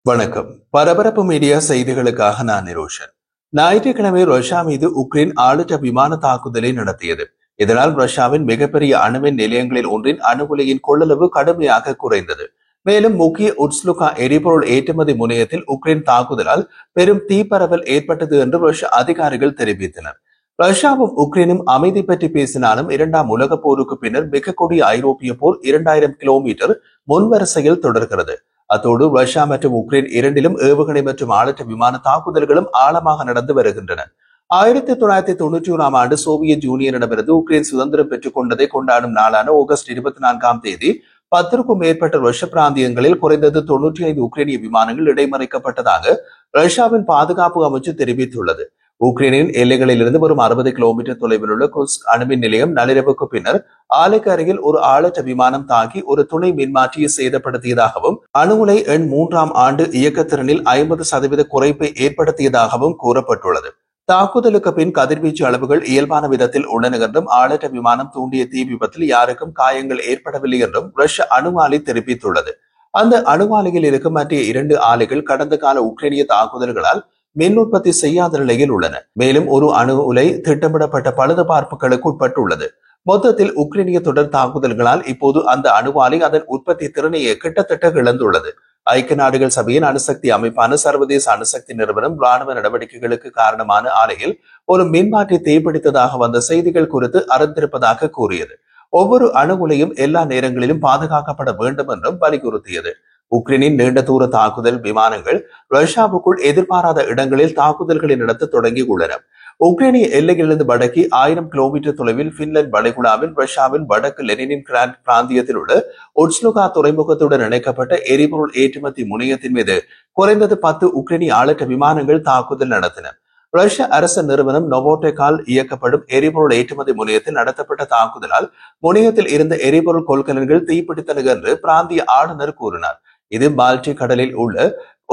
வணக்கம். பரபரப்பு மீடியா செய்திகளுக்காக நான் நிரோஷன். ஞாயிற்றுக்கிழமை ரஷ்யா மீது உக்ரைன் ஆளிட்ட விமான தாக்குதலை நடத்தியது. இதனால் ரஷ்யாவின் மிகப்பெரிய அணுமின் நிலையங்களில் ஒன்றின் அணு உலையின் கொள்ளளவு கடுமையாக குறைந்தது. மேலும் முக்கிய உட்ஸ்லுகா எரிபொருள் ஏற்றுமதி முனையத்தில் உக்ரைன் தாக்குதலால் பெரும் தீப்பரவல் ஏற்பட்டது என்று ரஷ்ய அதிகாரிகள் தெரிவித்தனர். ரஷ்யாவும் உக்ரைனும் அமைதி பற்றி பேசினாலும் இரண்டாம் உலகப் போருக்கு பின்னர் மிக கொடிய ஐரோப்பிய போர் 2000 கிலோமீட்டர் முன்வரிசையில் தொடர்கிறது. அத்தோடு ரஷ்யா மற்றும் உக்ரைன் இரண்டிலும் ஏவுகணை மற்றும் ஆளற்ற விமான தாக்குதல்களும் ஆழமாக நடந்து வருகின்றன. 1991ஆம் ஆண்டு சோவியத் யூனியனிடமிருந்து உக்ரைன் சுதந்திரம் பெற்றுக் கொண்டதை கொண்டாடும் நாளான ஆகஸ்ட் 24ஆம் தேதி 10க்கும் மேற்பட்ட ரஷ்ய பிராந்தியங்களில் குறைந்தது 95 உக்ரைனிய விமானங்கள் இடைமறிக்கப்பட்டதாக ரஷ்யாவின் பாதுகாப்பு அமைச்சு தெரிவித்துள்ளது. உக்ரைனின் எல்லைகளிலிருந்து வரும் 60 கிலோமீட்டர் தொலைவில் உள்ள குர்ஸ்க் அணுமின் நிலையம் நள்ளிரவுக்கு பின்னர் ஆலைக்கு அருகில் ஒரு ஆளற்ற விமானம் தாக்கி ஒரு துணை மின்மாற்றியை சேதப்படுத்தியதாகவும் அணு உலை எண் 3ஆம் ஆண்டு இயக்கத்திறனில் 50% குறைப்பை ஏற்படுத்தியதாகவும் கூறப்பட்டுள்ளது. தாக்குதலுக்கு பின் கதிர்வீச்சு அளவுகள் இயல்பான விதத்தில் உள்ளன என்றும் ஆளற்ற விமானம் தூண்டிய தீ விபத்தில் யாருக்கும் காயங்கள் ஏற்படவில்லை என்றும் ரஷ்ய அணு ஆலை தெரிவித்துள்ளது. அந்த அணு ஆலையில் இருக்கும் மற்ற 2 ஆலைகள் கடந்த கால உக்ரைனிய தாக்குதல்களால் மின் உற்பத்தி செய்யாத நிலையில் உள்ளன. மேலும் ஒரு அணு உலை திட்டமிடப்பட்ட பழுதுபார்ப்புகளுக்கு உட்பட்டுள்ளது. மொத்தத்தில் உக்ரைனிய தொடர் தாக்குதல்களால் இப்போது அந்த அணு ஆலை அதன் உற்பத்தி திறனையே கிட்டத்தட்ட இழந்துள்ளது. ஐக்கிய நாடுகள் சபையின் அணுசக்தி அமைப்பான சர்வதேச அணுசக்தி நிறுவனம் ராணுவ நடவடிக்கைகளுக்கு காரணமான ஆலையில் ஒரு மின்மாற்றி தீப்பிடித்ததாக வந்த செய்திகள் குறித்து அறிந்திருப்பதாக கூறியது. ஒவ்வொரு அணு உலையும் எல்லா நேரங்களிலும் பாதுகாக்கப்பட வேண்டும் என்றும் வலியுறுத்தியது. உக்ரைனின் நீண்ட தூர தாக்குதல் விமானங்கள் ரஷ்யாவுக்குள் எதிர்பாராத இடங்களில் தாக்குதல்களை நடத்த தொடங்கியுள்ளன. உக்ரைனிய எல்லையிலிருந்து வடக்கே 1000 கிலோமீட்டர் தொலைவில் பின்லாந்து வளைகுடாவில் ரஷ்யாவின் வடக்கு லெனினின்கிராட் பிராந்தியத்தில் உள்ள உட்ஸ்லுகா துறைமுகத்துடன் இணைக்கப்பட்ட எரிபொருள் ஏற்றுமதி முனையத்தின் மீது குறைந்தது 10 உக்ரைனிய ஆளற்ற விமானங்கள் தாக்குதல் நடத்தின. ரஷ்ய அரசு நிறுவனம் நோவோடெக்கால் இயக்கப்படும் எரிபொருள் ஏற்றுமதி முனையத்தில் நடத்தப்பட்ட தாக்குதலால் முனையத்தில் இருந்த எரிபொருள் கொள்கலன்கள் தீப்பிடித்தன என்று பிராந்திய ஆளுநர் கூறினார். இது பால்டிக் கடலில் உள்ள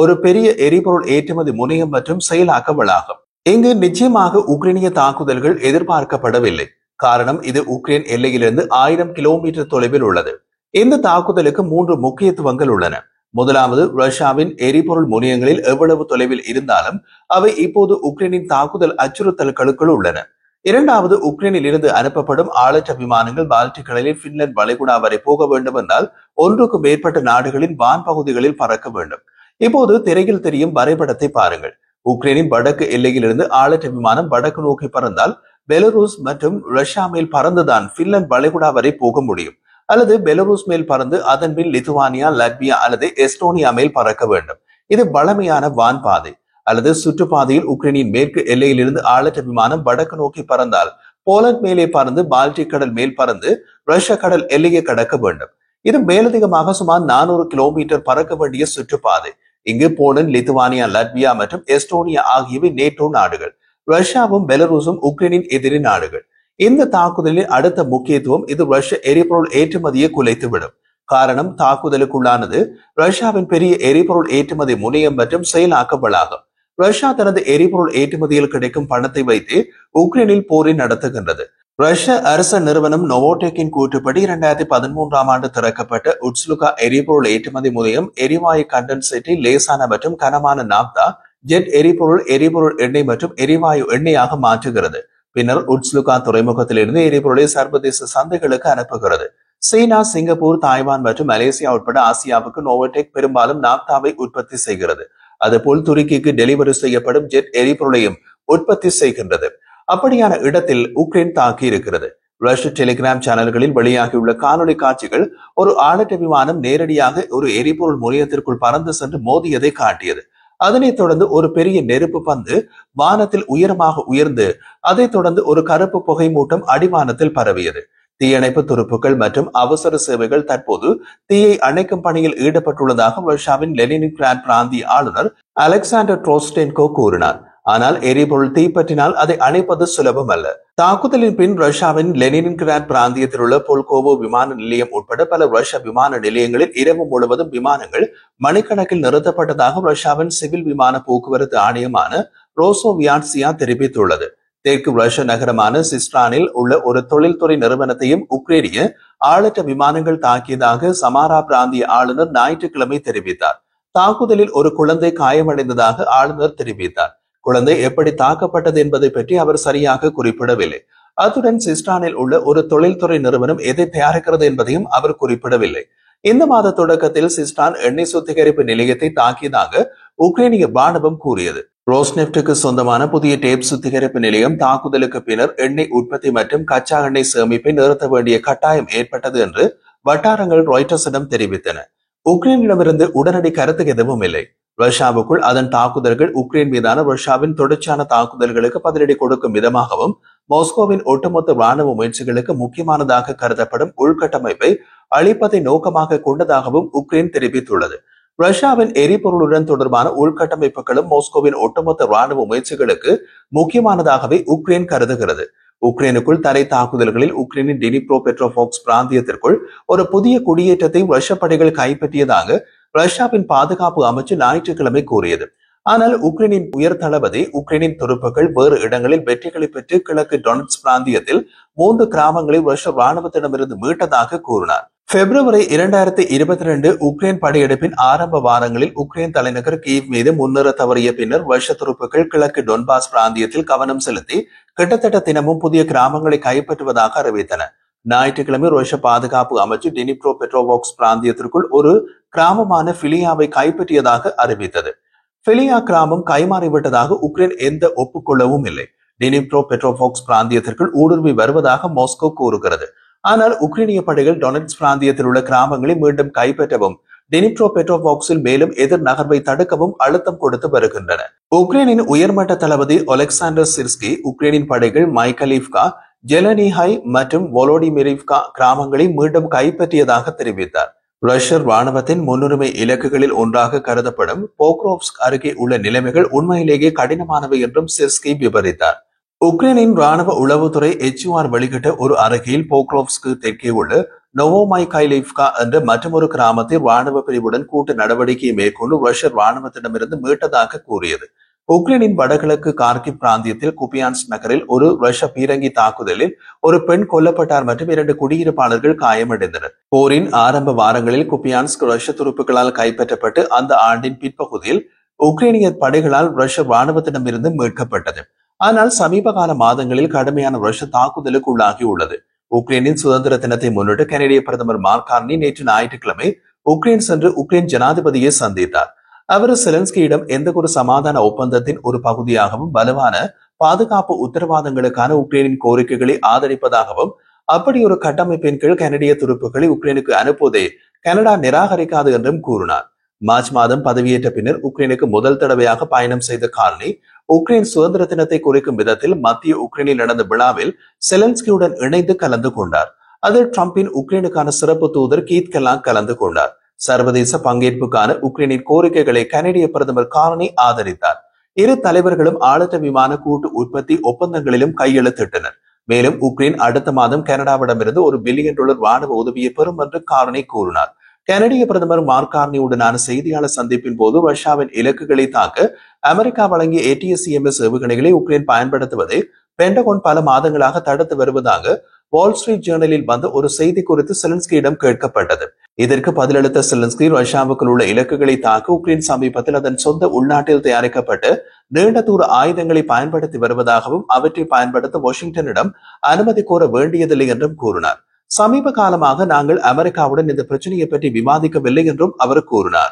ஒரு பெரிய எரிபொருள் ஏற்றுமதி முனையம் மற்றும் செயலாக்க வளாகம். இங்கு நிச்சயமாக உக்ரைனிய தாக்குதல்கள் எதிர்பார்க்கப்படவில்லை. காரணம், இது உக்ரைன் எல்லையிலிருந்து 1000 கிலோமீட்டர் தொலைவில் உள்ளது. இந்த தாக்குதலுக்கு 3 முக்கியத்துவங்கள் உள்ளன. முதலாவது, ரஷ்யாவின் எரிபொருள் முனையங்களில் எவ்வளவு தொலைவில் இருந்தாலும் அவை இப்போது உக்ரைனின் தாக்குதல் அச்சுறுத்தல்களுக்குள் உள்ளன. இரண்டாவது, உக்ரைனில் இருந்து அனுப்பப்படும் ஆளற்ற விமானங்கள் பால்டிக் கடலில் பின்லாந்து வளைகுடா வரை போக வேண்டும் என்றால் 1க்கும் மேற்பட்ட நாடுகளின் வான் பகுதிகளில் பறக்க வேண்டும். இப்போது திரையில் தெரியும் வரைபடத்தை பாருங்கள். உக்ரைனின் வடக்கு எல்லையிலிருந்து ஆளற்ற விமானம் வடக்கு நோக்கி பறந்தால் பெலரூஸ் மற்றும் ரஷ்யா மேல் பறந்துதான் பின்லாந்து வளைகுடா வரை போக முடியும். அல்லது பெலரூஸ் மேல் பறந்து அதன் பின் லித்துவானியா, லட்வியா அல்லது எஸ்டோனியா மேல் பறக்க வேண்டும். இது பழமையான வான் பாதை. அல்லது சுற்றுப்பாதையில் உக்ரைனின் மேற்கு எல்லையிலிருந்து ஆளற்ற விமானம் வடக்கு நோக்கி பறந்தால் போலந்து மேலே பறந்து பால்டிக் கடல் மேல் பறந்து ரஷ்ய கடல் எல்லையை கடக்க வேண்டும். இது மேலதிகமாக சுமார் 400 கிலோமீட்டர் பறக்க வேண்டிய சுற்றுப்பாதை. இங்கு போலந்து, லித்துவானியா, லட்வியா மற்றும் எஸ்டோனியா ஆகியவை நேட்டோ நாடுகள். ரஷ்யாவும் பெலரூசும் உக்ரைனின் எதிரி நாடுகள். இந்த தாக்குதலின் அடுத்த முக்கியத்துவம், இது ரஷ்ய எரிபொருள் ஏற்றுமதியை குலைத்துவிடும். காரணம், தாக்குதலுக்குள்ளானது ரஷ்யாவின் பெரிய எரிபொருள் ஏற்றுமதி முனையம் மற்றும் செயலாக்க வளாகம். ரஷ்யா தனது எரிபொருள் ஏற்றுமதியில் கிடைக்கும் பணத்தை வைத்து உக்ரைனில் போரை நடத்துகின்றது. ரஷ்ய அரச நிறுவனம் நோவோடெக்கின் கூற்றுப்படி 2013ஆம் ஆண்டு திறக்கப்பட்ட உட்ஸ்லுகா எரிபொருள் ஏற்றுமதி முனையம் எரிவாயு கண்டன்சேட்டை லேசான மற்றும் கனமான நாப்தா, ஜெட் எரிபொருள் எண்ணெய் மற்றும் எரிவாயு எண்ணெயாக மாற்றுகிறது. பின்னர் உட்ஸ்லுகா துறைமுகத்திலிருந்து எரிபொருளை சர்வதேச சந்தைகளுக்கு அனுப்புகிறது. சீனா, சிங்கப்பூர், தாய்வான் மற்றும் மலேசியா உட்பட ஆசியாவுக்கு நோவோடெக் பெரும்பாலும் நாப்தாவை உற்பத்தி செய்கிறது. அதுபோல் துருக்கிக்கு டெலிவரி செய்யப்படும் ஜெட் எரிபொருளையும் உற்பத்தி செய்கின்றது. அப்படியான இடத்தில் உக்ரைன் தாக்கி இருக்கிறது. ரஷ்ய டெலிகிராம் சேனல்களில் வெளியாகியுள்ள காணொலி காட்சிகள் ஒரு ஆளற்ற விமானம் நேரடியாக ஒரு எரிபொருள் முனையத்திற்குள் பறந்து சென்று மோதியதை காட்டியது. அதனைத் தொடர்ந்து ஒரு பெரிய நெருப்பு பந்து வானத்தில் உயரமாக உயர்ந்து அதைத் தொடர்ந்து ஒரு கருப்பு புகை மூட்டம் அடிவானத்தில் பரவியது. தீயணைப்பு துருப்புகள் மற்றும் அவசர சேவைகள் தற்போது தீயை அணைக்கும் பணியில் ஈடுபட்டுள்ளதாக ரஷ்யாவின் லெனினின்கிராட் பிராந்திய ஆளுநர் அலெக்சாண்டர் ட்ரோஸ்டென்கோ கூறினார். ஆனால் எரிபொருள் தீப்பற்றினால் அதை அணைப்பது சுலபம் அல்ல. தாக்குதலின் பின் ரஷ்யாவின் லெனினின்கிராட் பிராந்தியத்தில் உள்ள பொல்கோவோ விமான நிலையம் உட்பட பல ரஷ்ய விமான நிலையங்களில் இரவு முழுவதும் விமானங்கள் மணிக்கணக்கில் நிறுத்தப்பட்டதாக ரஷ்யாவின் சிவில் விமான போக்குவரத்து ஆணையமான ரோசோவியாட்சியா தெரிவித்துள்ளது. தெற்கு ரஷ்ய நகரமான சிஸ்ட்ரானில் உள்ள ஒரு தொழில்துறை நிறுவனத்தையும் உக்ரைனிய ஆளற்ற விமானங்கள் தாக்கியதாக சமாரா பிராந்திய ஆளுநர் ஞாயிற்றுக்கிழமை தெரிவித்தார். தாக்குதலில் ஒரு குழந்தை காயமடைந்ததாக ஆளுநர் தெரிவித்தார். குழந்தை எப்படி தாக்கப்பட்டது என்பதை பற்றி அவர் சரியாக குறிப்பிடவில்லை. அத்துடன் சிஸ்டானில் உள்ள ஒரு தொழில்துறை நிறுவனம் எதை தயாரிக்கிறது என்பதையும் அவர் குறிப்பிடவில்லை. இந்த மாத தொடக்கத்தில் சிஸ்டான் எண்ணெய் சுத்திகரிப்பு நிலையத்தை தாக்கியதாக உக்ரைனிய ராணுவம் கூறியது. ரோஸ்நெப்டுக்கு சொந்தமான புதிய டேப் சுத்திகரிப்பு நிலையம் தாக்குதலுக்கு பின்னர் எண்ணெய் உற்பத்தி மற்றும் கச்சா எண்ணெய் சேமிப்பை நிறுத்த வேண்டிய கட்டாயம் ஏற்பட்டது என்று வட்டாரங்கள் ராய்ட்டர்ஸிடம் தெரிவித்தன. உக்ரைனிடமிருந்து உடனடி கருத்து எதுவும் இல்லை. ரஷ்யாவுக்குள் அதன் தாக்குதல்கள் உக்ரைன் மீதான ரஷ்யாவின் தொடர்ச்சியான தாக்குதல்களுக்கு பதிலடி கொடுக்கும் விதமாகவும் மாஸ்கோவின் ஒட்டுமொத்த ராணுவ முயற்சிகளுக்கு முக்கியமானதாக கருதப்படும் உள்கட்டமைப்பை அளிப்பதை நோக்கமாக கொண்டதாகவும் உக்ரைன் தெரிவித்துள்ளது. ரஷ்யாவின் எரிபொருளுடன் தொடர்பான உள்கட்டமைப்புகளும் மாஸ்கோவின் ஒட்டுமொத்த ராணுவ முயற்சிகளுக்கு முக்கியமானதாகவே உக்ரைன் கருதுகிறது. உக்ரைனுக்குள் தரை தாக்குதல்களில் உக்ரைனின் டினிப்ரோ பெட்ரோவாக்ஸ் பிராந்தியத்திற்குள் ஒரு புதிய குடியேற்றத்தை ரஷ்ய படைகள் கைப்பற்றியதாக ரஷ்யாவின் பாதுகாப்பு அமைச்சு ஞாயிற்றுக்கிழமை கூறியது. ஆனால் உக்ரைனின் உயர் தளபதி உக்ரைனின் துருப்புகள் வேறு இடங்களில் வெற்றிகளை பெற்று கிழக்கு டொனட்ஸ்க் பிராந்தியத்தில் 3 கிராமங்களை ரஷ்ய ராணுவத்திடமிருந்து மீட்டதாக கூறினார். பிப்ரவரி 2022 உக்ரைன் படையெடுப்பின் ஆரம்ப வாரங்களில் உக்ரைன் தலைநகர் கீவ் மீது முன்னேற தவறிய பின்னர் ரஷ்ய துருப்புகள் கிழக்கு டொன்பாஸ் பிராந்தியத்தில் கவனம் செலுத்தி கிட்டத்தட்ட தினமும் புதிய கிராமங்களை கைப்பற்றுவதாக அறிவித்தன. ஞாயிற்றுக்கிழமை ரஷ்ய பாதுகாப்பு அமைச்சு டினிப்ரோ பெட்ரோவாக்ஸ் பிராந்தியத்திற்குள் ஒரு கிராமமான பிலியாவை கைப்பற்றியதாக அறிவித்தது. பிலியா கிராமம் கைமாறிவிட்டதாக உக்ரைன் எந்த ஒப்புக்கொள்ளவும் இல்லை. டினிப்ரோ பெட்ரோவாக்ஸ் பிராந்தியத்திற்குள் ஊடுருவி வருவதாக மாஸ்கோ கூறுகிறது. ஆனால் உக்ரைனிய படைகள் டொனட்ஸ்க் பிராந்தியத்தில் உள்ள கிராமங்களை மீண்டும் கைப்பற்றவும் டினிப்ரோ பெட்ரோவாக்ஸில் மேலும் எதிர் நகர்வை தடுக்கவும் அழுத்தம் கொடுத்து வருகின்றன. உக்ரைனின் உயர்மட்ட தளபதி ஒலெக்சாண்டர் சிர்ஸ்கி உக்ரைனின் படைகள் மைக்கலீவ்கா, ஜெலனிஹை மற்றும் வோலோடிமிரிவ்கா கிராமங்களை மீண்டும் கைப்பற்றியதாக தெரிவித்தார். ரஷ்ய ராணுவத்தின் முன்னுரிமை இலக்குகளில் ஒன்றாக கருதப்படும் போக்ரோவ்ஸ்க் அருகே உள்ள நிலைமைகள் உண்மையிலேயே கடினமானவை என்றும் சிர்ஸ்கி விவரித்தார். உக்ரைனின் ராணுவ உளவுத்துறை HUR வெளியிட்ட ஒரு அறிக்கையில் போக்ரோவ்ஸ்க்கு தெற்கே உள்ள நோவோமைகைலிவ்கா என்ற மற்றொரு கிராமத்தை ராணுவ பிரிவுடன் கூட்டு நடவடிக்கையை மேற்கொண்டு ரஷ்ய ராணுவத்திடமிருந்து மீட்டதாக கூறியது. உக்ரைனின் வடகிழக்கு கார்கிவ் பிராந்தியத்தில் குபியான்ஸ்க் நகரில் ஒரு ரஷ்ய பீரங்கி தாக்குதலில் ஒரு பெண் கொல்லப்பட்டார் மற்றும் 2 குடியிருப்பாளர்கள் காயமடைந்தனர். போரின் ஆரம்ப வாரங்களில் குபியான்ஸ்க் ரஷ்ய துருப்புகளால் கைப்பற்றப்பட்டு அந்த ஆண்டின் பிற்பகுதியில் உக்ரைனிய படைகளால் ரஷ்ய ராணுவத்திடமிருந்து மீட்கப்பட்டது. ஆனால் சமீப கால மாதங்களில் கடுமையான ரஷ்ய தாக்குதலுக்கு உள்ளாகியுள்ளது. உக்ரைனின் சுதந்திர தினத்தை முன்னிட்டு கனடிய பிரதமர் மார்க் கார்னி நேற்று ஞாயிற்றுக்கிழமை உக்ரைன் சென்று உக்ரைன் ஜனாதிபதியை சந்தித்தார். அவர் செலன்ஸ்கியிடம் எந்த ஒரு சமாதான ஒப்பந்தத்தின் ஒரு பகுதியாகவும் வலுவான பாதுகாப்பு உத்தரவாதங்களுக்கான உக்ரைனின் கோரிக்கைகளை ஆதரிப்பதாகவும் அப்படி ஒரு கட்டமைப்பின் கீழ் கனடிய துருப்புகளை உக்ரைனுக்கு அனுப்புவதை கனடா நிராகரிக்காது என்றும் கூறினார். மார்ச் மாதம் பதவியேற்ற பின்னர் உக்ரைனுக்கு முதல் தடவையாக பயணம் செய்த கார்னி உக்ரைன் சுதந்திர தினத்தை குறிக்கும் விதத்தில் மத்திய உக்ரைனில் நடந்த விழாவில் செலன்ஸ்கியுடன் இணைந்து கலந்து கொண்டார். அதில் டிரம்பின் உக்ரைனுக்கான சிறப்பு தூதர் கீத் கெல்லாங் கலந்து கொண்டார். சர்வதேச பங்கேற்புக்கான உக்ரைனின் கோரிக்கைகளை கனடிய பிரதமர் கார்னி ஆதரித்தார். இரு தலைவர்களும் ஆளற்ற விமான கூட்டு உற்பத்தி ஒப்பந்தங்களிலும் கையெழுத்திட்டனர். மேலும் உக்ரைன் அடுத்த மாதம் கனடாவிடமிருந்து $1 பில்லியன் ராணுவ உதவியை பெறும் என்று கார்னி கூறினார். கனடிய பிரதமர் மார்க் கார்னியுடனான செய்தியாளர் சந்திப்பின் போது ரஷ்யாவின் இலக்குகளை தாக்க அமெரிக்கா வழங்கிய ATACMS ஏவுகணைகளை உக்ரைன் பயன்படுத்துவதை பென்டகோன் பல மாதங்களாக தடுத்து வருவதாக வால் ஸ்ட்ரீட் ஜேர்னலில் வந்த ஒரு செய்தி குறித்து செலன்ஸ்கியிடம் கேட்கப்பட்டது. இதற்கு பதிலளித்த செலன்ஸ்கி ரஷ்யாவுக்குள் உள்ள இலக்குகளை தாக்க உக்ரைன் சமீபத்தில் அதன் சொந்த உள்நாட்டில் தயாரிக்கப்பட்ட நீண்ட தூர ஆயுதங்களை பயன்படுத்தி வருவதாகவும் அவற்றை பயன்படுத்த வாஷிங்டனிடம் அனுமதி கோர வேண்டியதில்லை என்றும் கூறினார். சமீப காலமாக நாங்கள் அமெரிக்காவுடன் இந்த பிரச்சனையை பற்றி விவாதிக்கவில்லை என்றும் அவர் கூறினார்.